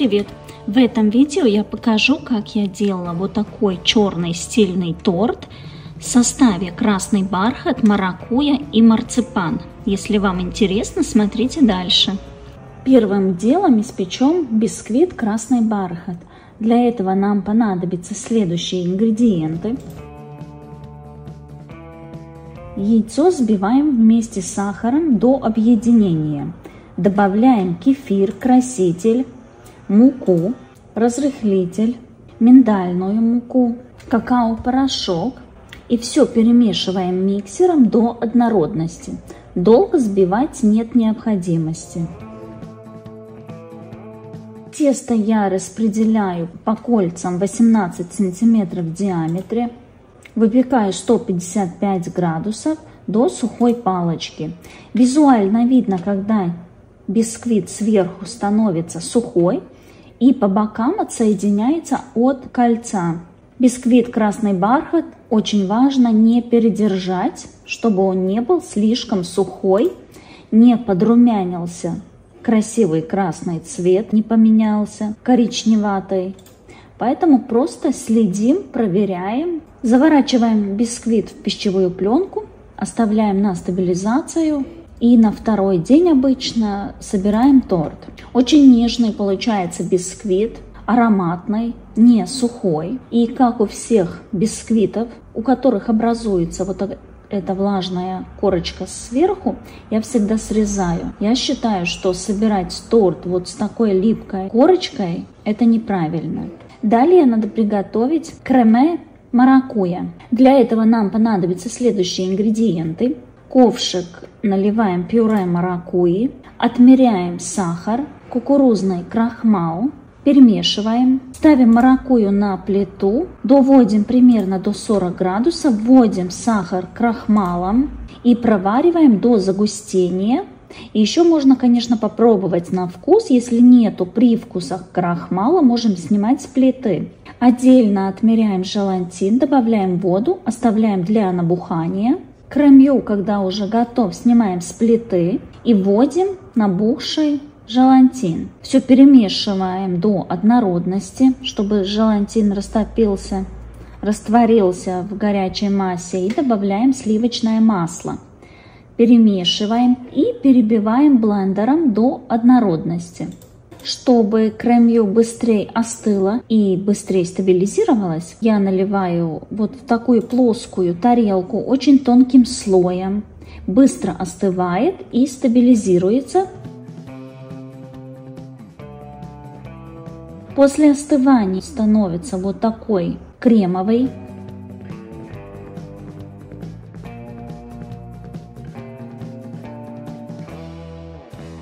привет! В этом видео я покажу, как я делала вот такой черный стильный торт в составе красный бархат, маракуйя и марципан. Если вам интересно, смотрите дальше. Первым делом испечем бисквит красный бархат. Для этого нам понадобятся следующие ингредиенты. Яйцо взбиваем вместе с сахаром до объединения. Добавляем кефир, краситель, муку, разрыхлитель, миндальную муку, какао-порошок и все перемешиваем миксером до однородности. Долго взбивать нет необходимости. Тесто я распределяю по кольцам 18 см в диаметре. Выпекаю 155 градусов до сухой палочки. Визуально видно, когда бисквит сверху становится сухой и по бокам отсоединяется от кольца. Бисквит красный бархат очень важно не передержать, чтобы он не был слишком сухой, не подрумянился красивый красный цвет, не поменялся коричневатый. Поэтому просто следим, проверяем. Заворачиваем бисквит в пищевую пленку, оставляем на стабилизацию. И на второй день обычно собираем торт. Очень нежный получается бисквит, ароматный, не сухой. И как у всех бисквитов, у которых образуется вот эта влажная корочка сверху, я всегда срезаю. Я считаю, что собирать торт вот с такой липкой корочкой – это неправильно. Далее надо приготовить креме маракуйя. Для этого нам понадобятся следующие ингредиенты. Ковшик наливаем пюре маракуйи, отмеряем сахар, кукурузный крахмал, перемешиваем, ставим маракуйю на плиту, доводим примерно до 40 градусов, вводим сахар крахмалом и провариваем до загустения. И еще можно, конечно, попробовать на вкус, если нету привкуса крахмала, можем снимать с плиты. Отдельно отмеряем желатин, добавляем воду, оставляем для набухания. Кремью, когда уже готов, снимаем с плиты и вводим набухший желатин. Все перемешиваем до однородности, чтобы желатин растопился, растворился в горячей массе, и добавляем сливочное масло. Перемешиваем и перебиваем блендером до однородности. Чтобы кремью быстрее остыло и быстрее стабилизировалось, я наливаю вот в такую плоскую тарелку очень тонким слоем. Быстро остывает и стабилизируется. После остывания становится вот такой кремовый.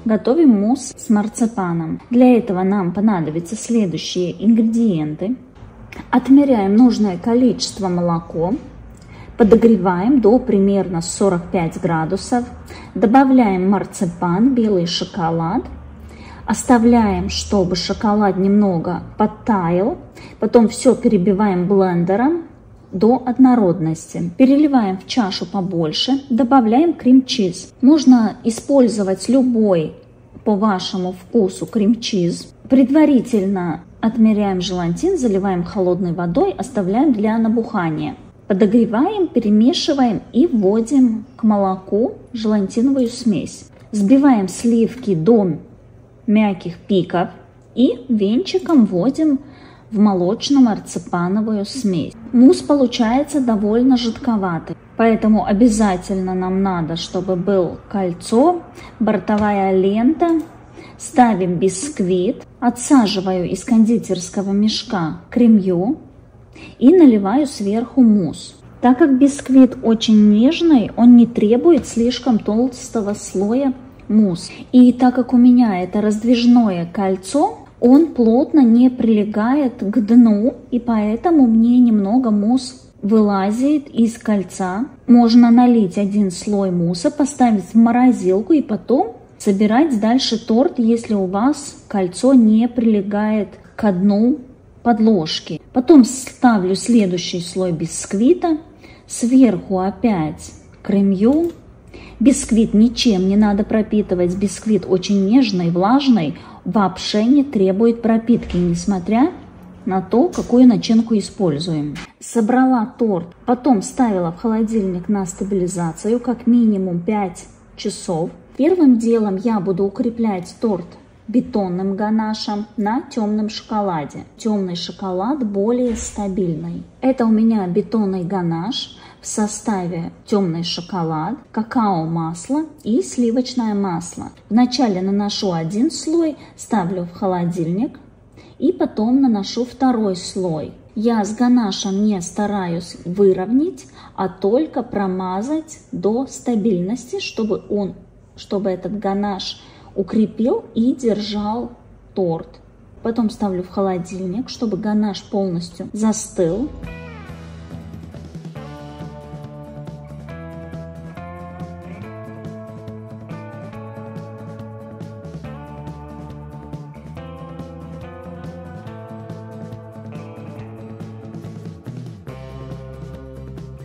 Готовим мусс с марципаном. Для этого нам понадобятся следующие ингредиенты. Отмеряем нужное количество молока. Подогреваем до примерно 45 градусов. Добавляем марципан, белый шоколад. Оставляем, чтобы шоколад немного подтаял. Потом все перебиваем блендером до однородности. Переливаем в чашу побольше, добавляем крем-чиз. Можно использовать любой по вашему вкусу крем-чиз. Предварительно отмеряем желатин, заливаем холодной водой, оставляем для набухания. Подогреваем, перемешиваем и вводим к молоку желатиновую смесь. Взбиваем сливки до мягких пиков и венчиком вводим в молочно-марципановую смесь. Мусс получается довольно жидковатый, поэтому обязательно нам надо, чтобы был кольцо, бортовая лента. Ставим бисквит, отсаживаю из кондитерского мешка кремью и наливаю сверху мусс. Так как бисквит очень нежный, он не требует слишком толстого слоя мусс. И так как у меня это раздвижное кольцо, он плотно не прилегает к дну, и поэтому мне немного мусс вылазит из кольца. Можно налить один слой мусса, поставить в морозилку и потом собирать дальше торт, если у вас кольцо не прилегает к дну подложки. Потом ставлю следующий слой бисквита, сверху опять кремью. Бисквит ничем не надо пропитывать, бисквит очень нежный, влажный, вообще не требует пропитки, несмотря на то, какую начинку используем. Собрала торт, потом ставила в холодильник на стабилизацию как минимум 5 часов. Первым делом я буду укреплять торт бетонным ганашем на темном шоколаде. Темный шоколад более стабильный. Это у меня бетонный ганаш. В составе темный шоколад, какао-масло и сливочное масло. Вначале наношу один слой, ставлю в холодильник и потом наношу второй слой. Я с ганашем не стараюсь выровнять, а только промазать до стабильности, чтобы этот ганаш укрепил и держал торт. Потом ставлю в холодильник, чтобы ганаш полностью застыл.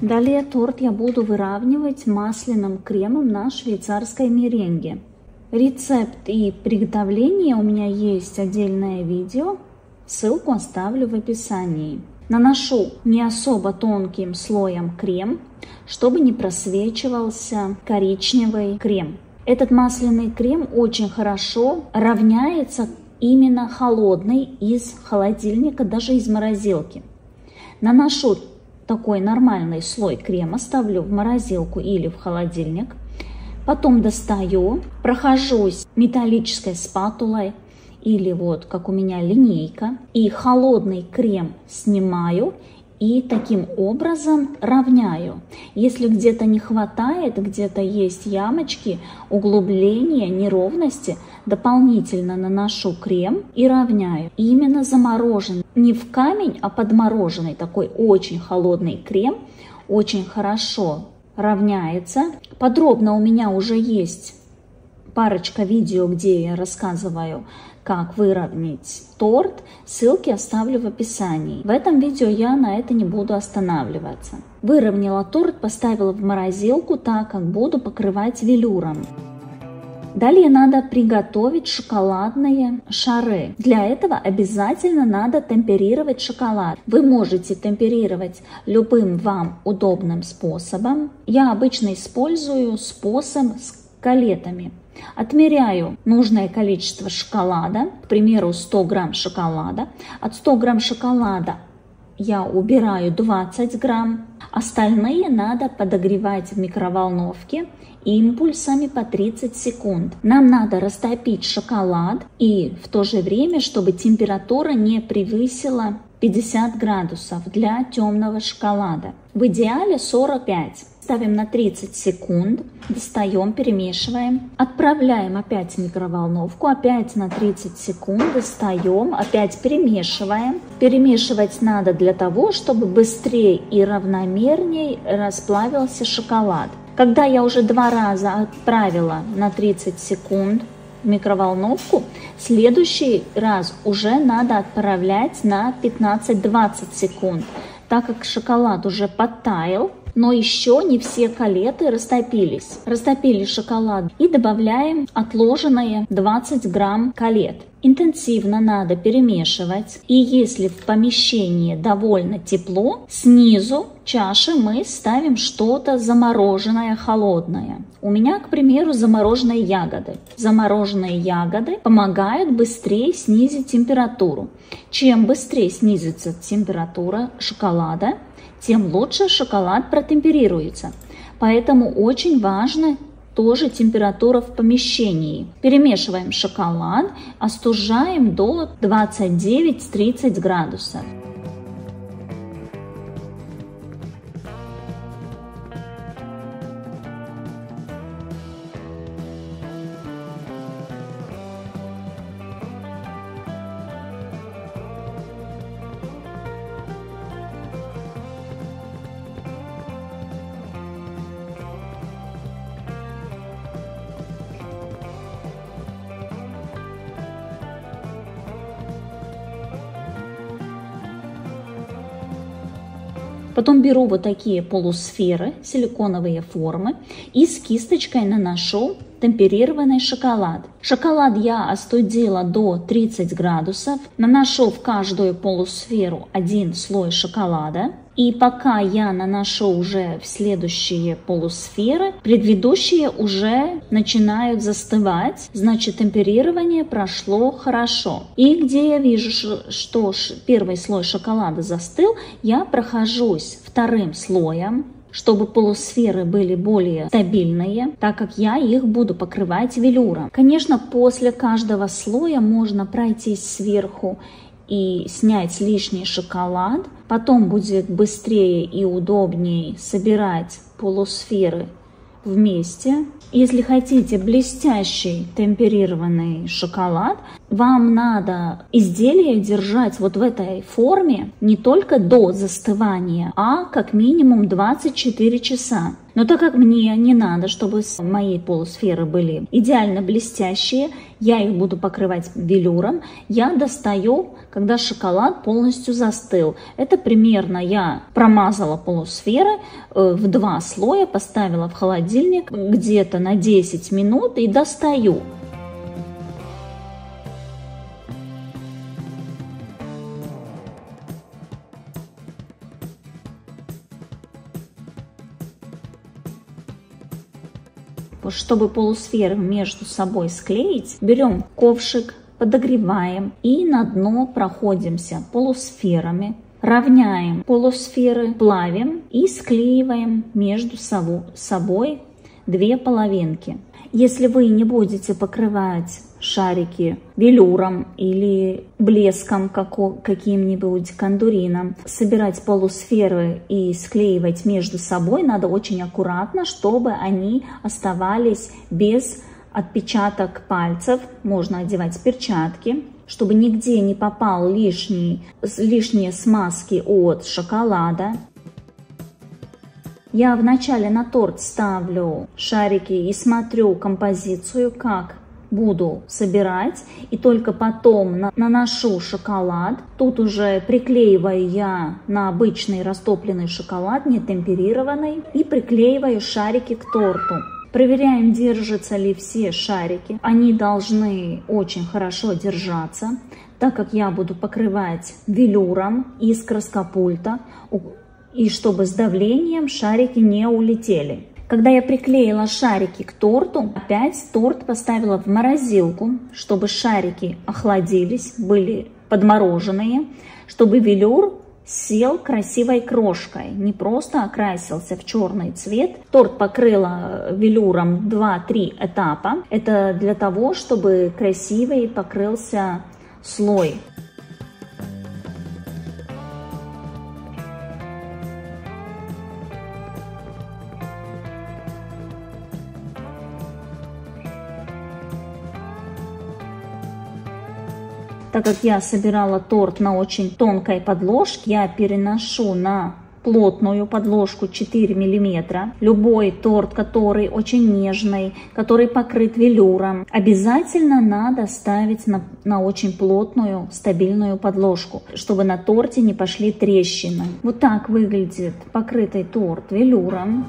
Далее торт я буду выравнивать масляным кремом на швейцарской меренге. Рецепт и приготовление у меня есть отдельное видео, ссылку оставлю в описании. Наношу не особо тонким слоем крем, чтобы не просвечивался коричневый крем. Этот масляный крем очень хорошо равняется именно холодный из холодильника, даже из морозилки. Наношу такой нормальный слой крема, ставлю в морозилку или в холодильник. Потом достаю, прохожусь металлической спатулой или вот как у меня линейка. И холодный крем снимаю и таким образом равняю. Если где-то не хватает, где-то есть ямочки, углубления, неровности, дополнительно наношу крем и равняю. Именно замороженный, не в камень, а подмороженный, такой очень холодный крем, очень хорошо равняется. Подробно у меня уже есть парочка видео, где я рассказываю, как выровнять торт. Ссылки оставлю в описании. В этом видео я на это не буду останавливаться. Выровняла торт, поставила в морозилку, так как буду покрывать велюром. Далее надо приготовить шоколадные шары. Для этого обязательно надо темперировать шоколад. Вы можете темперировать любым вам удобным способом. Я обычно использую способ с колетами. Отмеряю нужное количество шоколада, к примеру, 100 грамм шоколада. От 100 грамм шоколада я убираю 20 грамм. Остальные надо подогревать в микроволновке импульсами по 30 секунд. Нам надо растопить шоколад и в то же время, чтобы температура не превысила 50 градусов для темного шоколада. В идеале 45. Ставим на 30 секунд, достаем, перемешиваем, отправляем опять в микроволновку, опять на 30 секунд, достаем, опять перемешиваем. Перемешивать надо для того, чтобы быстрее и равномернее расплавился шоколад. Когда я уже 2 раза отправила на 30 секунд в микроволновку, следующий раз уже надо отправлять на 15-20 секунд, так как шоколад уже подтаял. Но еще не все колеты растопились. Растопили шоколад и добавляем отложенные 20 грамм колет. Интенсивно надо перемешивать. И если в помещении довольно тепло, снизу чаши мы ставим что-то замороженное, холодное. У меня, к примеру, замороженные ягоды. Замороженные ягоды помогают быстрее снизить температуру. Чем быстрее снизится температура шоколада, тем лучше шоколад протемперируется. Поэтому очень важно тоже температура в помещении. Перемешиваем шоколад, остужаем до 29-30 градусов. Потом беру вот такие полусферы, силиконовые формы и с кисточкой наношу темперированный шоколад. Шоколад я остудила до 30 градусов, наношу в каждую полусферу один слой шоколада. И пока я наношу уже в следующие полусферы, предыдущие уже начинают застывать, значит темперирование прошло хорошо. И где я вижу, что первый слой шоколада застыл, я прохожусь вторым слоем, чтобы полусферы были более стабильные, так как я их буду покрывать велюром. Конечно, после каждого слоя можно пройтись сверху и снять лишний шоколад. Потом будет быстрее и удобнее собирать полусферы вместе. Если хотите блестящий темперированный шоколад, вам надо изделие держать вот в этой форме не только до застывания, а как минимум 24 часа. Но так как мне не надо, чтобы мои полусферы были идеально блестящие, я их буду покрывать велюром, я достаю, когда шоколад полностью застыл. Это примерно я промазала полусферы в 2 слоя, поставила в холодильник где-то на 10 минут и достаю. Чтобы полусферы между собой склеить, берем ковшик, подогреваем и на дно проходимся полусферами, равняем полусферы, плавим и склеиваем между собой 2 половинки. Если вы не будете покрывать шарики велюром или блеском каким-нибудь кондурином, собирать полусферы и склеивать между собой надо очень аккуратно, чтобы они оставались без отпечаток пальцев. Можно одевать перчатки, чтобы нигде не попал лишние смазки от шоколада. Я вначале на торт ставлю шарики и смотрю композицию, как буду собирать, и только потом наношу шоколад. Тут уже приклеиваю я на обычный растопленный шоколад, не темперированный, и приклеиваю шарики к торту. Проверяем, держатся ли все шарики. Они должны очень хорошо держаться, так как я буду покрывать велюром из краскопульта, и чтобы с давлением шарики не улетели. Когда я приклеила шарики к торту, опять торт поставила в морозилку, чтобы шарики охладились, были подмороженные, чтобы велюр сел красивой крошкой, не просто окрасился в черный цвет. Торт покрыла велюром 2-3 этапа. Это для того, чтобы красивый покрылся слой. Так как я собирала торт на очень тонкой подложке, я переношу на плотную подложку 4 мм. Любой торт, который очень нежный, который покрыт велюром, обязательно надо ставить на очень плотную, стабильную подложку, чтобы на торте не пошли трещины. Вот так выглядит покрытый торт велюром.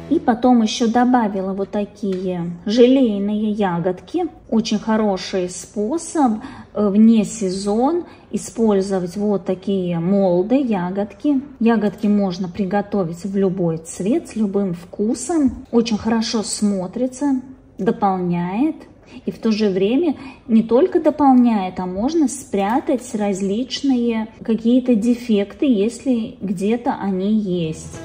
И потом еще добавила вот такие желейные ягодки. Очень хороший способ вне сезон использовать вот такие молды, ягодки. Ягодки можно приготовить в любой цвет, с любым вкусом. Очень хорошо смотрится, дополняет. И в то же время не только дополняет, а можно спрятать различные какие-то дефекты, если где-то они есть.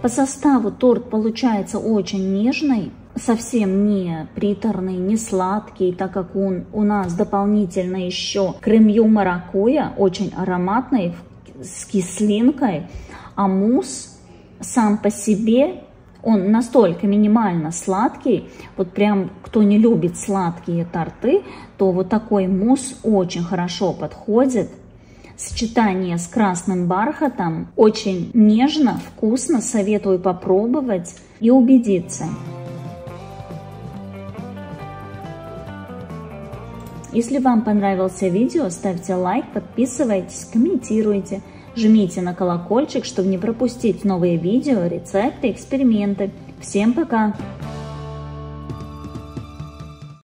По составу торт получается очень нежный, совсем не приторный, не сладкий, так как он у нас дополнительно еще крем-ю маракуйя, очень ароматный, с кислинкой, а мусс сам по себе Он настолько минимально сладкий, вот прям кто не любит сладкие торты, то вот такой мусс очень хорошо подходит. Сочетание с красным бархатом очень нежно, вкусно, советую попробовать и убедиться. Если вам понравилось видео, ставьте лайк, подписывайтесь, комментируйте. Жмите на колокольчик, чтобы не пропустить новые видео, рецепты, эксперименты. Всем пока!